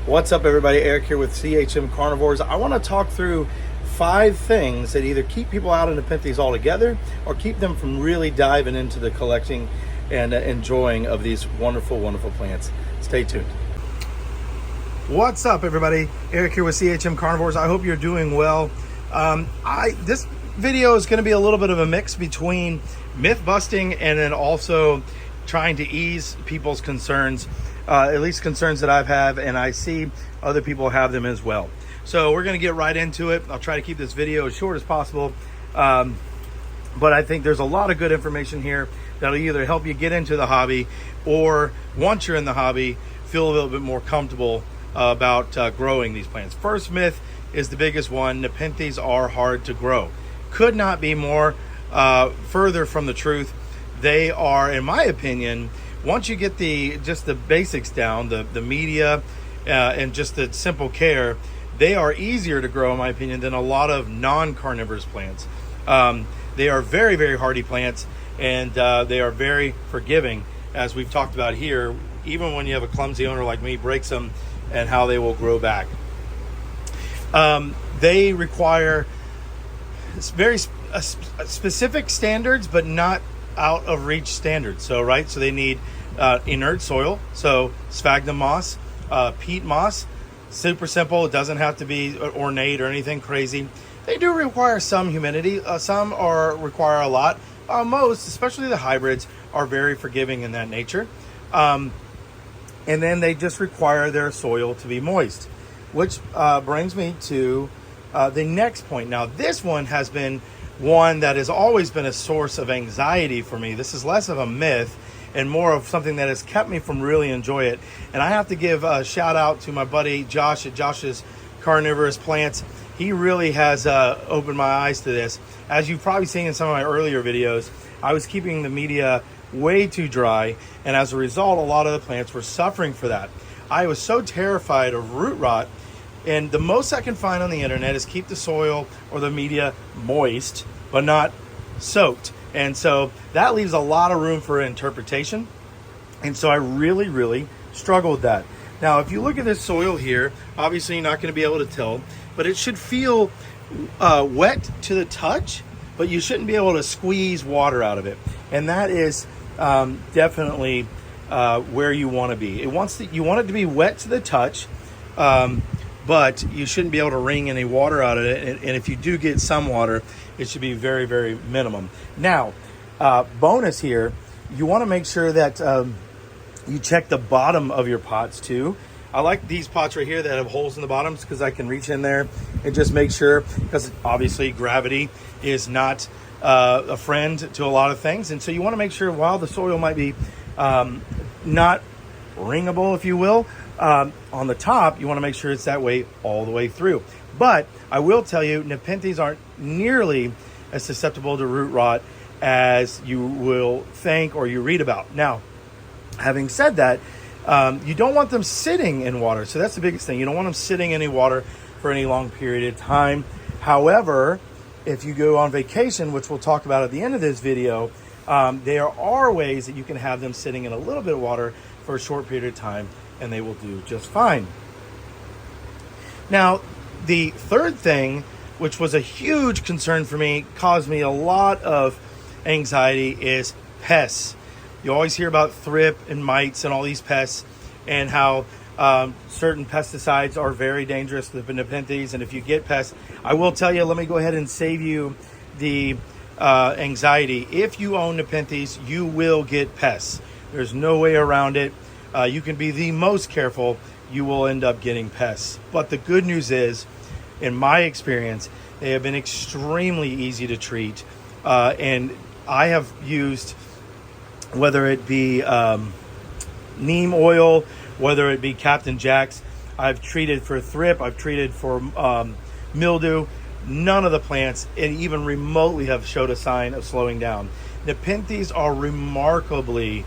What's up, everybody? Eric here with CHM Carnivores. I want to talk through 5 things that either keep people out of Nepenthes altogether or keep them from really diving into the collecting and enjoying of these wonderful, wonderful plants. Stay tuned. What's up, everybody? Eric here with CHM Carnivores. I hope you're doing well. This video is going to be a little bit of a mix between myth busting and then also trying to ease people's concerns. At least concerns that I've had, and I see other people have them as well. So we're going to get right into it. I'll try to keep this video as short as possible. But I think there's a lot of good information here that'll either help you get into the hobby or once you're in the hobby, feel a little bit more comfortable about growing these plants. First myth is the biggest one. Nepenthes are hard to grow. Could not be more further from the truth. They are, in my opinion, once you get just the basics down, the media and just the simple care, they are easier to grow, in my opinion, than a lot of non-carnivorous plants. They are very, very hardy plants, and they are very forgiving, as we've talked about here. Even when you have a clumsy owner like me, breaks them, and how they will grow back. They require very specific standards, but not out of reach standards. So they need inert soil, so sphagnum moss, peat moss. Super simple. It doesn't have to be ornate or anything crazy. They do require some humidity. Some require a lot. Most, especially the hybrids, are very forgiving in that nature. And then they just require their soil to be moist, which brings me to the next point. Now, this one has been one that has always been a source of anxiety for me. This is less of a myth and more of something that has kept me from really enjoy it. And I have to give a shout out to my buddy Josh at Josh's Carnivorous Plants. He really has opened my eyes to this. As you've probably seen in some of my earlier videos, I was keeping the media way too dry, and as a result, a lot of the plants were suffering for that. I was so terrified of root rot, and the most I can find on the internet is keep the soil or the media moist, but not soaked. And so that leaves a lot of room for interpretation. And so I really, really struggle with that. Now, if you look at this soil here, obviously you're not going to be able to tell, but it should feel wet to the touch, but you shouldn't be able to squeeze water out of it. And that is definitely where you want to be. You want it to be wet to the touch, but you shouldn't be able to wring any water out of it. And if you do get some water, it should be very, very minimum. Now, bonus here, you want to make sure that you check the bottom of your pots too. I like these pots right here that have holes in the bottoms because I can reach in there and just make sure, because obviously gravity is not a friend to a lot of things. And so you want to make sure while the soil might be not wringable, if you will, on the top, you want to make sure it's that way all the way through. But I will tell you, Nepenthes aren't nearly as susceptible to root rot as you will think or you read about. Now, having said that, you don't want them sitting in water. So that's the biggest thing. You don't want them sitting in any water for any long period of time. However, if you go on vacation, which we'll talk about at the end of this video, there are ways that you can have them sitting in a little bit of water for a short period of time, and they will do just fine. Now, the third thing, which was a huge concern for me, caused me a lot of anxiety, is pests. You always hear about thrip and mites and all these pests, and how certain pesticides are very dangerous to the Nepenthes. And if you get pests, I will tell you, let me go ahead and save you the anxiety. If you own Nepenthes, you will get pests. There's no way around it. You can be the most careful, you will end up getting pests. But the good news is, in my experience, they have been extremely easy to treat. And I have used, whether it be neem oil, whether it be Captain Jack's, I've treated for thrip, I've treated for mildew. None of the plants even remotely have showed a sign of slowing down. Nepenthes are remarkably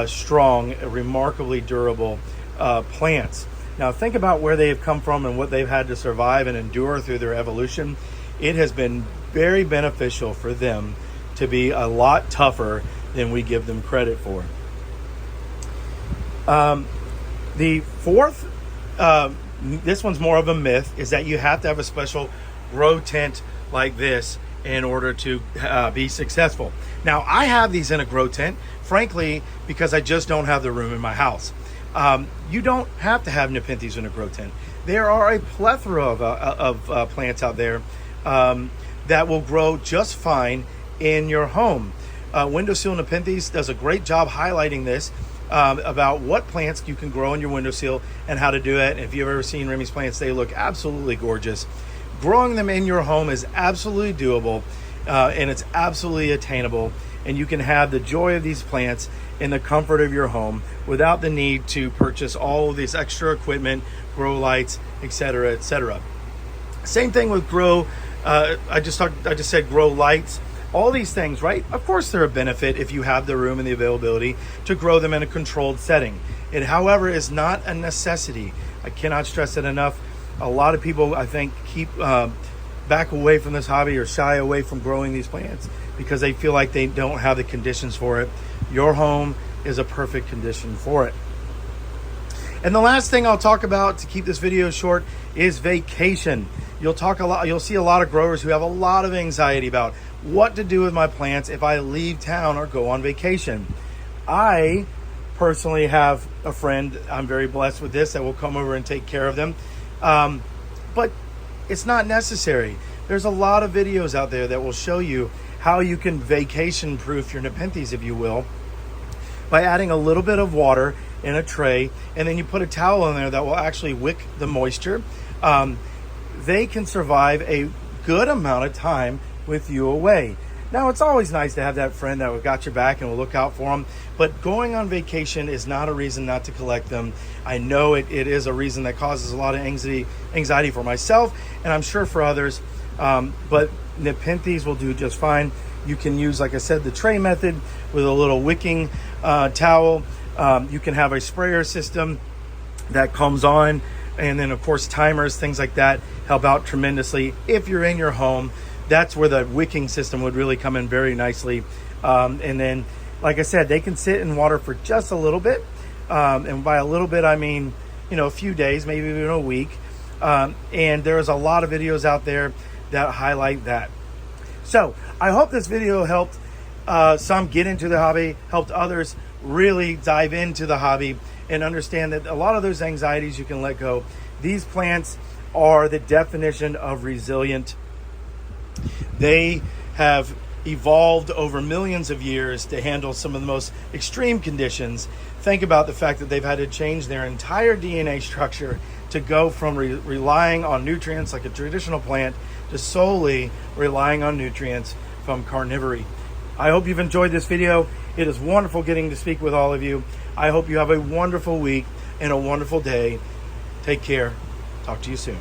strong, remarkably durable plants. Now think about where they have come from and what they've had to survive and endure through their evolution. It has been very beneficial for them to be a lot tougher than we give them credit for. The fourth this one's more of a myth, is that you have to have a special grow tent like this in order to be successful. Now, I have these in a grow tent, frankly, because I just don't have the room in my house. You don't have to have Nepenthes in a grow tent. There are a plethora of plants out there that will grow just fine in your home. Windowsill Nepenthes does a great job highlighting this, about what plants you can grow in your windowsill and how to do it. And if you've ever seen Remy's plants, they look absolutely gorgeous. Growing them in your home is absolutely doable, and it's absolutely attainable. And you can have the joy of these plants in the comfort of your home without the need to purchase all of this extra equipment, grow lights, etc., etc. Same thing with grow. I just said grow lights. All these things, right? Of course, they're a benefit if you have the room and the availability to grow them in a controlled setting. It, however, is not a necessity. I cannot stress it enough. A lot of people, I think, keep back away from this hobby or shy away from growing these plants because they feel like they don't have the conditions for it. Your home is a perfect condition for it. And the last thing I'll talk about to keep this video short is vacation. You'll see a lot of growers who have a lot of anxiety about what to do with my plants if I leave town or go on vacation. I personally have a friend, I'm very blessed with this, that will come over and take care of them. But it's not necessary. There's a lot of videos out there that will show you how you can vacation proof your Nepenthes, if you will, by adding a little bit of water in a tray, and then you put a towel in there that will actually wick the moisture. They can survive a good amount of time with you away. Now, it's always nice to have that friend that got your back and will look out for them, but going on vacation is not a reason not to collect them. I know it is a reason that causes a lot of anxiety for myself, and I'm sure for others, but Nepenthes will do just fine. You can use, like I said, the tray method with a little wicking towel. You can have a sprayer system that comes on, and then of course timers, things like that help out tremendously. If you're in your home, that's where the wicking system would really come in very nicely. And then, like I said, they can sit in water for just a little bit. And by a little bit, I mean, a few days, maybe even a week. And there's a lot of videos out there that highlight that. So I hope this video helped some get into the hobby, helped others really dive into the hobby and understand that a lot of those anxieties you can let go. These plants are the definition of resilient. They have evolved over millions of years to handle some of the most extreme conditions. Think about the fact that they've had to change their entire DNA structure to go from relying on nutrients like a traditional plant to solely relying on nutrients from carnivory. I hope you've enjoyed this video. It is wonderful getting to speak with all of you. I hope you have a wonderful week and a wonderful day. Take care. Talk to you soon.